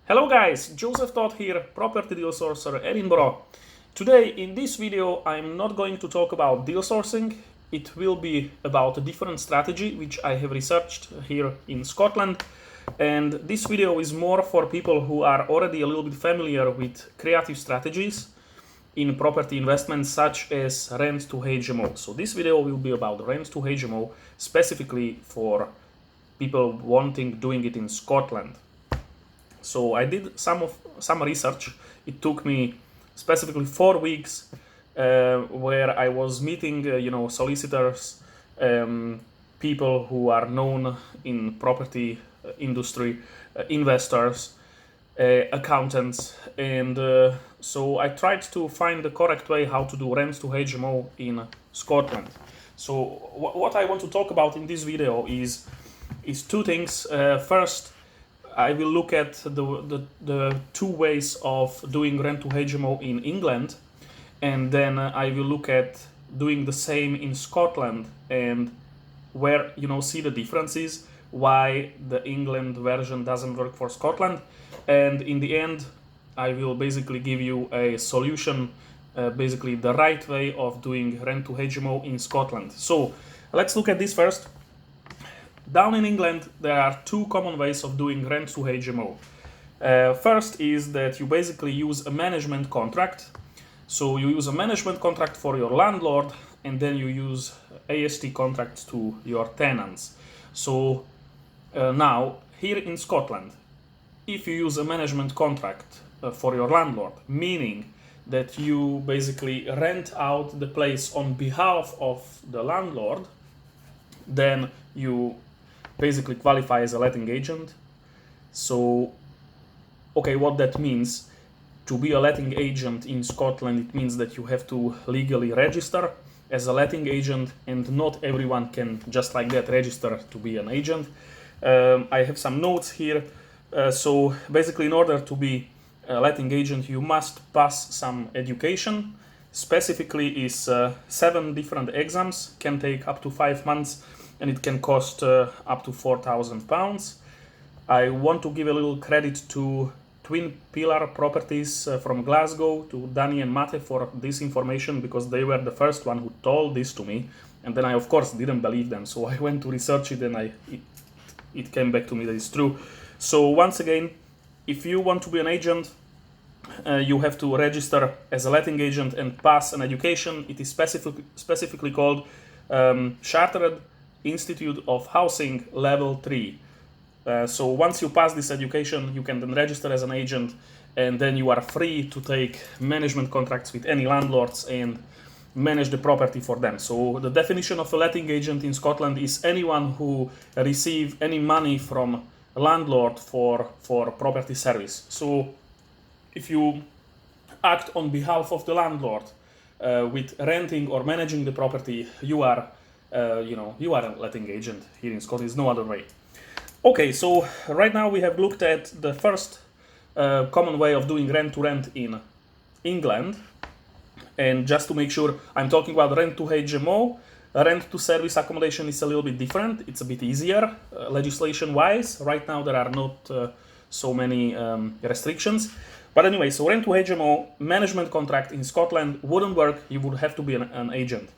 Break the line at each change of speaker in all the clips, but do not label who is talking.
Hello guys, Joseph Todd here, property deal sourcer Edinburgh. Today in this video I'm not going to talk about deal sourcing. It will be about a different strategy which I have researched here in Scotland, and this video is more for people who are already a little bit familiar with creative strategies in property investments such as rent to HMO. So this video will be about rent to HMO specifically for people doing it in Scotland. So I did some research. It took me specifically 4 weeks, where I was meeting, solicitors, people who are known in property industry, investors, accountants, and so I tried to find the correct way how to do rent to HMO in Scotland. So what I want to talk about in this video is two things. First, I will look at the two ways of doing rent to HMO in England, and then I will look at doing the same in Scotland and where see the differences, why the England version doesn't work for Scotland, and in the end I will basically give you a solution, basically the right way of doing rent to HMO in Scotland. So let's look at this first. Down in England, there are two common ways of doing rent to HMO. First is that you basically use a management contract. So you use a management contract for your landlord, and then you use AST contracts to your tenants. So now, here in Scotland, if you use a management contract for your landlord, meaning that you basically rent out the place on behalf of the landlord, then you basically qualify as a letting agent. So, okay, what that means, to be a letting agent in Scotland, it means that you have to legally register as a letting agent, and not everyone can just like that register to be an agent. I have some notes here. So basically, in order to be a letting agent, you must pass some education. Specifically is 7 different exams, can take up to 5 months, and it can cost up to £4,000. I want to give a little credit to Twin Pillar Properties from Glasgow, to Danny and Mate for this information, because they were the first one who told this to me, and then I of course didn't believe them, so I went to research it, and it came back to me that it's true. So once again, if you want to be an agent, you have to register as a letting agent and pass an education. It is specifically called Chartered Institute of Housing Level 3. So once you pass this education, you can then register as an agent, and then you are free to take management contracts with any landlords and manage the property for them. So the definition of a letting agent in Scotland is anyone who receives any money from a landlord for property service. So if you act on behalf of the landlord with renting or managing the property, you are a letting agent here in Scotland. There's no other way. Okay, so right now we have looked at the first common way of doing rent to rent in England. And just to make sure, I'm talking about rent to HMO. Rent to service accommodation is a little bit different. It's a bit easier legislation-wise. Right now there are not so many restrictions. But anyway, so rent to HMO, management contract in Scotland wouldn't work. You would have to be an agent.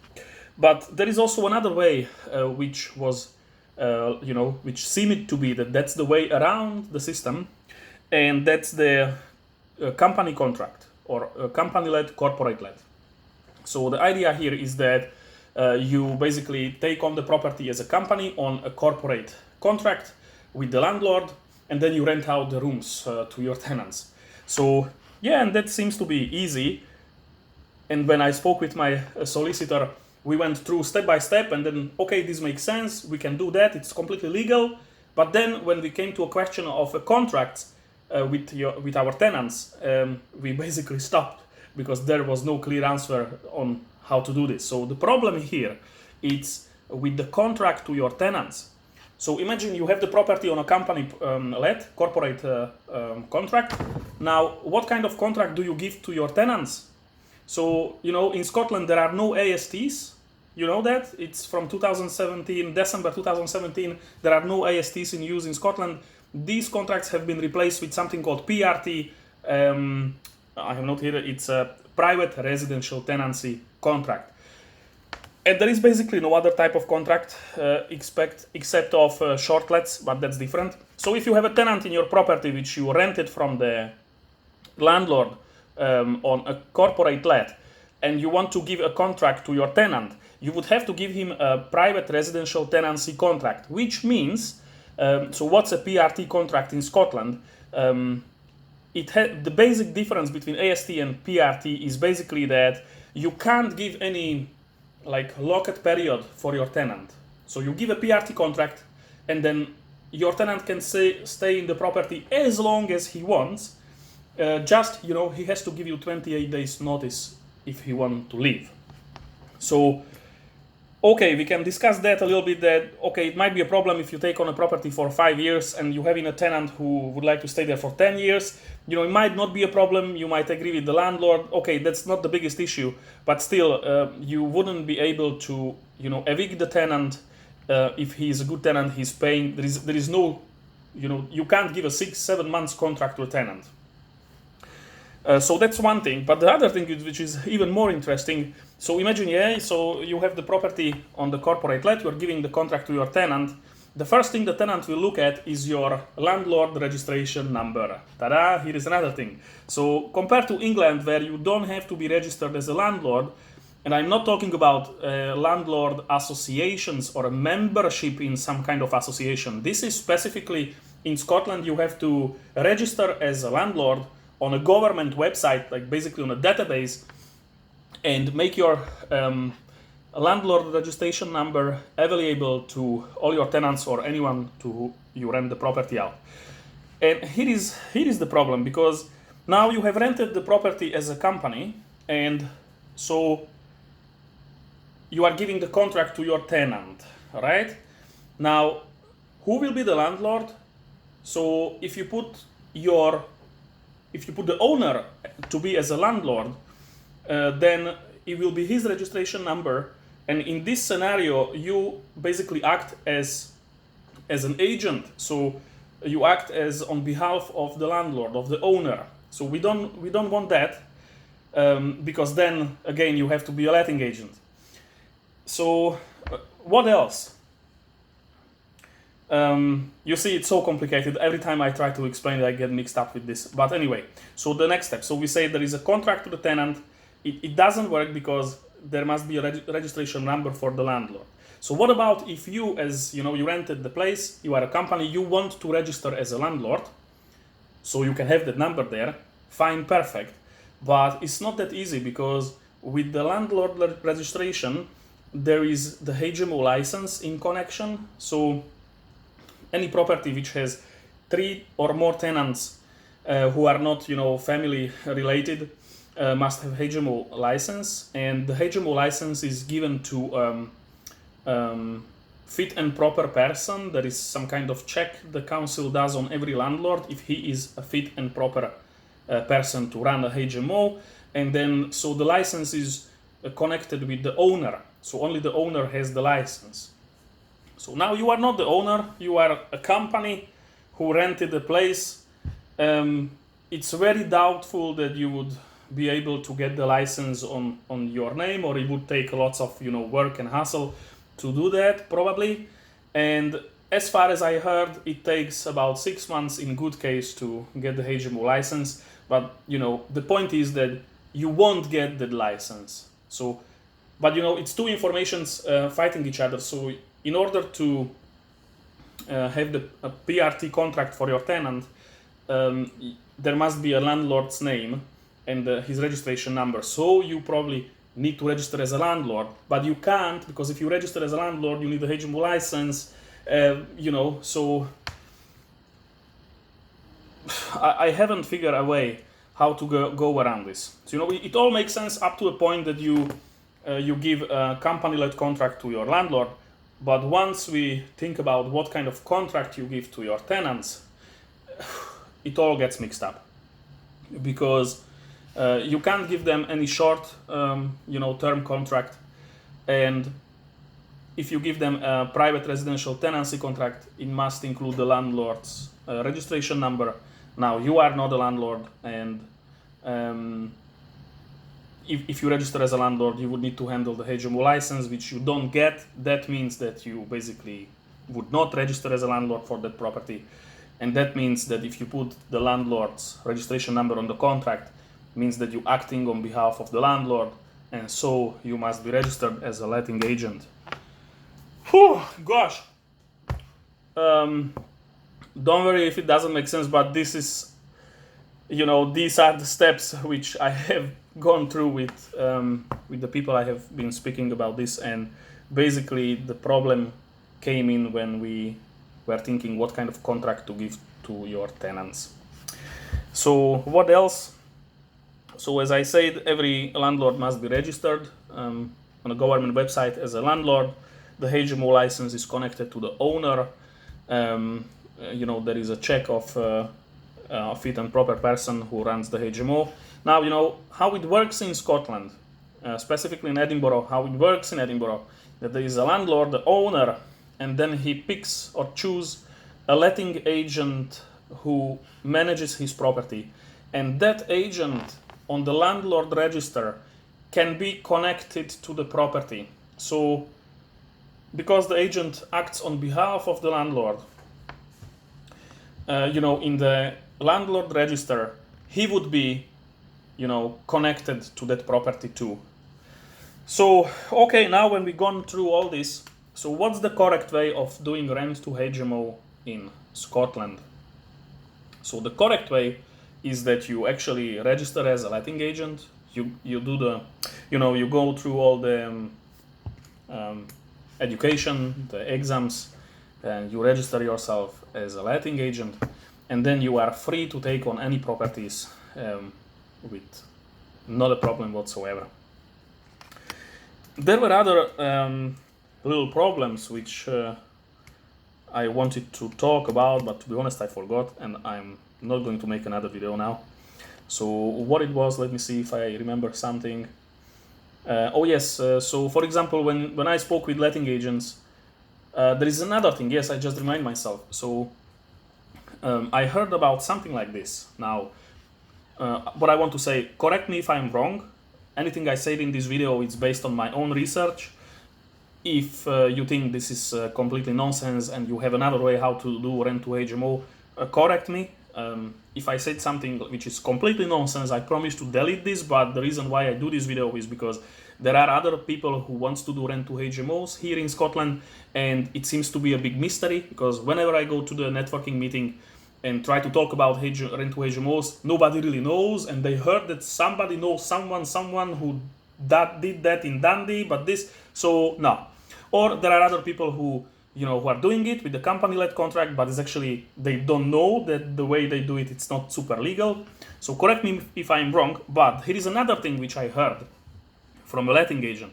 But there is also another way, which was, which seemed to be that's the way around the system, and that's the company contract, or company-led, corporate-led. So the idea here is that you basically take on the property as a company on a corporate contract with the landlord, and then you rent out the rooms to your tenants. So yeah, and that seems to be easy. And when I spoke with my solicitor, we went through step by step, and then, okay, this makes sense, we can do that, it's completely legal. But then when we came to a question of a contract with our tenants, we basically stopped, because there was no clear answer on how to do this. So the problem here is with the contract to your tenants. So imagine you have the property on a company-led corporate contract. Now, what kind of contract do you give to your tenants? So, in Scotland there are no ASTs. You know that? It's from 2017, December 2017. There are no ASTs in use in Scotland. these contracts have been replaced with something called PRT. I have not here, it's a private residential tenancy contract. And there is basically no other type of contract except of short lets, but that's different. So if you have a tenant in your property which you rented from the landlord on a corporate let, and you want to give a contract to your tenant, you would have to give him a private residential tenancy contract, which means, so what's a PRT contract in Scotland? The basic difference between AST and PRT is basically that you can't give any like locked period for your tenant. So you give a PRT contract, and then your tenant can stay in the property as long as he wants. Just, you know, he has to give you 28 days notice if he wants to leave. So, okay, we can discuss that a little bit, that, okay, it might be a problem if you take on a property for 5 years and you have in a tenant who would like to stay there for 10 years. You know, it might not be a problem. You might agree with the landlord. Okay, that's not the biggest issue, but still, you wouldn't be able to, you know, evict the tenant if he's a good tenant, he's paying. There is no, you know, you can't give a 6-7 months contract to a tenant. So that's one thing. But the other thing, which is even more interesting, so imagine, yeah, so you have the property on the corporate let, you're giving the contract to your tenant. The first thing the tenant will look at is your landlord registration number. Ta-da, here is another thing. So compared to England, where you don't have to be registered as a landlord, and I'm not talking about landlord associations or a membership in some kind of association. This is specifically in Scotland, you have to register as a landlord on a government website, like basically on a database, and make your landlord registration number available to all your tenants or anyone to who you rent the property out. And here is the problem, because now you have rented the property as a company, and so you are giving the contract to your tenant, right? Now, who will be the landlord? So if you put the owner to be as a landlord, then it will be his registration number. And in this scenario, you basically act as an agent. So you act as on behalf of the landlord, of the owner. So we don't want that, because then again you have to be a letting agent. So what else? You see, it's so complicated. Every time I try to explain it, I get mixed up with this. But anyway, so the next step. So we say there is a contract to the tenant. It doesn't work because there must be a registration number for the landlord. So what about if you, as you know, you rented the place, you are a company, you want to register as a landlord, so you can have that number there, fine, perfect. But it's not that easy, because with the landlord registration, there is the HMO license in connection. So any property which has 3 or more tenants who are not, you know, family related must have HMO license, and the HMO license is given to fit and proper person. There is some kind of check the council does on every landlord if he is a fit and proper person to run a HMO, and then so the license is connected with the owner. So only the owner has the license. So now you are not the owner, you are a company who rented the place. It's very doubtful that you would be able to get the license on your name, or it would take lots of, you know, work and hassle to do that, probably. And as far as I heard, it takes about 6 months in good case to get the HMO license. But, you know, the point is that you won't get the license. So, but, you know, it's two informations fighting each other. So in order to have a PRT contract for your tenant, there must be a landlord's name and his registration number. So you probably need to register as a landlord, but you can't, because if you register as a landlord, you need a HMO license, you know, so I haven't figured a way how to go around this. So, you know, it all makes sense up to a point that you give a company-led contract to your landlord, but once we think about what kind of contract you give to your tenants, it all gets mixed up, because you can't give them any short, you know, term contract, and if you give them a private residential tenancy contract, it must include the landlord's registration number. Now, you are not a landlord, and if you register as a landlord, you would need to handle the HMO license, which you don't get. That means that you basically would not register as a landlord for that property. And that means that if you put the landlord's registration number on the contract, means that you're acting on behalf of the landlord, and so you must be registered as a letting agent. Whew, gosh. Don't worry if it doesn't make sense, but this is, these are the steps which I have gone through with the people I have been speaking about this, and basically the problem came in when we were thinking what kind of contract to give to your tenants. So what else? So as I said, every landlord must be registered on a government website as a landlord. The HMO license is connected to the owner. There is a check of a fit and proper person who runs the HMO. Now, how it works in Scotland, specifically in Edinburgh, how it works in Edinburgh, that there is a landlord, the owner, and then he picks or chooses a letting agent who manages his property. And that agent on the landlord register can be connected to the property. So, because the agent acts on behalf of the landlord, in the landlord register, he would be, connected to that property too. So, okay, now when we've gone through all this, so what's the correct way of doing rent to HMO in Scotland? So the correct way is that you actually register as a letting agent. You do the, you go through all the education, the exams, and you register yourself as a letting agent, and then you are free to take on any properties with not a problem whatsoever. There were other little problems which I wanted to talk about, but to be honest I forgot, and I'm not going to make another video now. So what it was, let me see if I remember something. Oh yes, so for example, when I spoke with letting agents, there is another thing. Yes, I just remind myself. So I heard about something like this. Now, what I want to say, correct me if I'm wrong. Anything I said in this video is based on my own research. If you think this is completely nonsense and you have another way how to do rent to HMO, correct me. If I said something which is completely nonsense, I promise to delete this, but the reason why I do this video is because there are other people who wants to do rent to HMOs here in Scotland, and it seems to be a big mystery, because whenever I go to the networking meeting and try to talk about rent to HMOs, nobody really knows, and they heard that somebody knows someone who did that in Dundee, but this, so no. Or there are other people who who are doing it with the company-led contract, but it's actually, they don't know that the way they do it, it's not super legal. So correct me if I'm wrong, but here is another thing which I heard from a letting agent,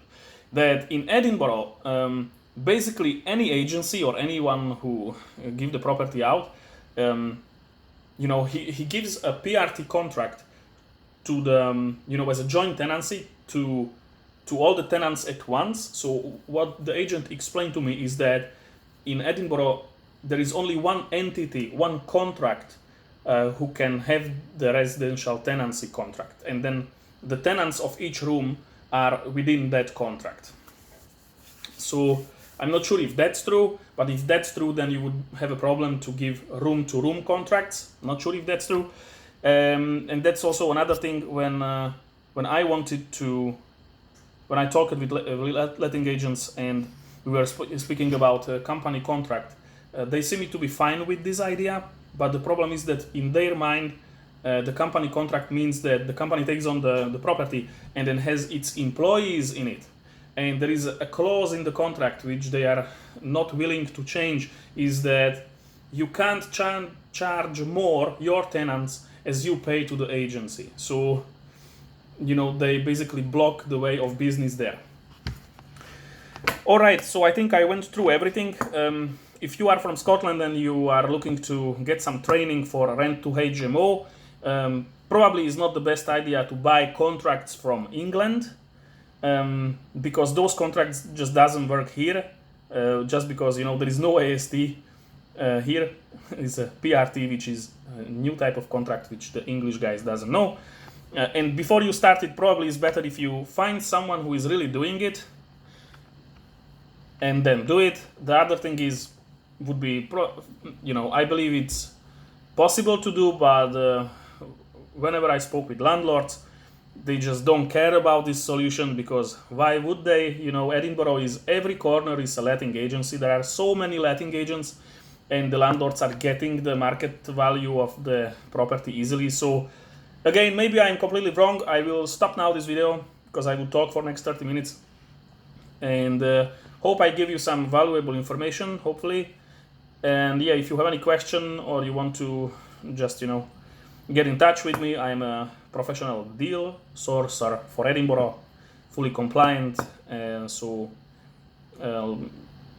that in Edinburgh, basically any agency or anyone who give the property out, he gives a PRT contract to the, as a joint tenancy to all the tenants at once. So what the agent explained to me is that in Edinburgh, there is only one entity, one contract, who can have the residential tenancy contract. And then the tenants of each room are within that contract. So I'm not sure if that's true, but if that's true, then you would have a problem to give room-to-room contracts. Not sure if that's true. And that's also another thing when I talked with letting agents and we were speaking about a company contract, they seem to be fine with this idea, but the problem is that in their mind, the company contract means that the company takes on the property and then has its employees in it. And there is a clause in the contract which they are not willing to change, is that you can't charge more your tenants as you pay to the agency. So, they basically block the way of business there. All right, so I think I went through everything. If you are from Scotland and you are looking to get some training for rent to HMO, probably is not the best idea to buy contracts from England, because those contracts just doesn't work here. just because, you know, there is no AST here. It's a PRT, which is a new type of contract which the English guys doesn't know. And before you start, it probably is better if you find someone who is really doing it and then do it. The other thing is, would be, you know, I believe it's possible to do, but whenever I spoke with landlords, they just don't care about this solution, because why would they? You know, Edinburgh is, every corner is a letting agency. There are so many letting agents, and the landlords are getting the market value of the property easily. So again, maybe I'm completely wrong. I will stop now this video because I will talk for next 30 minutes. And hope I give you some valuable information, hopefully. And yeah, if you have any question or you want to just, you know, get in touch with me, I'm a professional deal sourcer for Edinburgh, fully compliant, so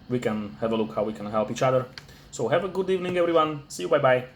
we can have a look how we can help each other. So have a good evening, everyone. See you, bye bye.